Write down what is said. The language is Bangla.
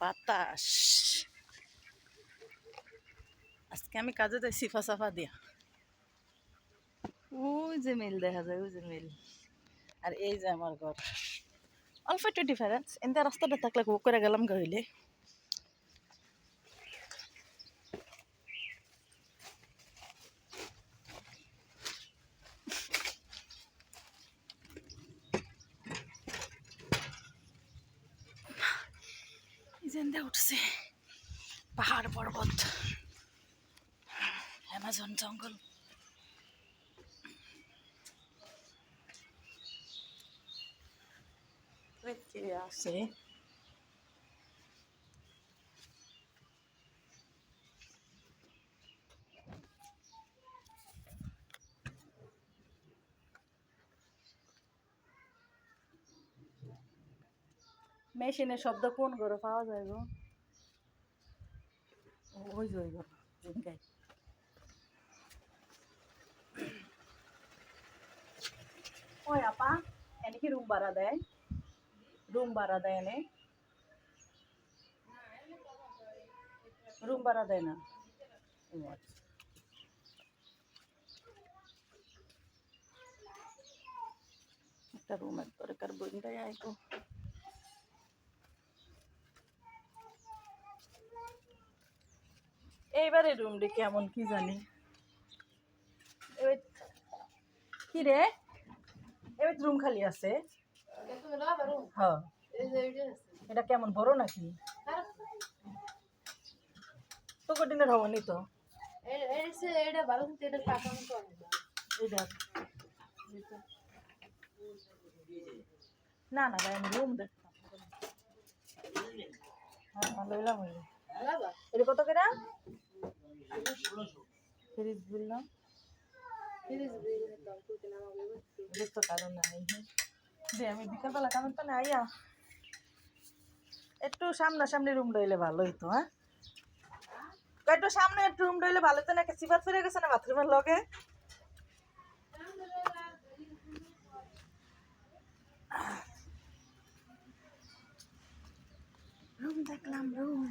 বাতাস। আজকে আমি কাজে যাই সিফা সাফা দিয়া। ওই যে মিল দেখা যায়, ওই যে মিল। আর এই যে আমার ঘর। অল্প একটু ডিফারেন্স, এনতে রাস্তাটা থাকলে খুব করে গেলাম গইলে। জেন্দে উঠছে পাহাড় পর্বত, অ্যামাজন জঙ্গল। কে আসে মেশিনের শব্দ কোন ঘরে পাওয়া যায় গো? ওই যে ওই ঘর জিনকাই। ওই আপা এনে কি রুম ভাড়া দেয়? রুম ভাড়া দেয় এনে? রুম ভাড়া দেয় না? ও আচ্ছা। একটা রুমের দরকার বইটাই আইবো। এইবারে রুমটি কেমন কি জানি। কি রে, এবার রুম খালি আছে। হ্যাঁ, এটা কেমন বড় নাকি? তো কঠিনের হবনি তো। না না ভাই, আমি রুম দেখতাম। হ্যাঁ লইলাম। এটা কত করে? ফ্রিজ বিল না? তো কারণ নাই যে আমি বিকালবেলা কামের তো না আইয়া একটু সামনাসামনি রুম রইলে ভালো হইতো। হ্যাঁ, একটু সামনে একটু রুম রইলে ভালো হতো না? সিফাত ফিরে গেছে না বাথরুমের লগে? রুম দেখলাম রুম।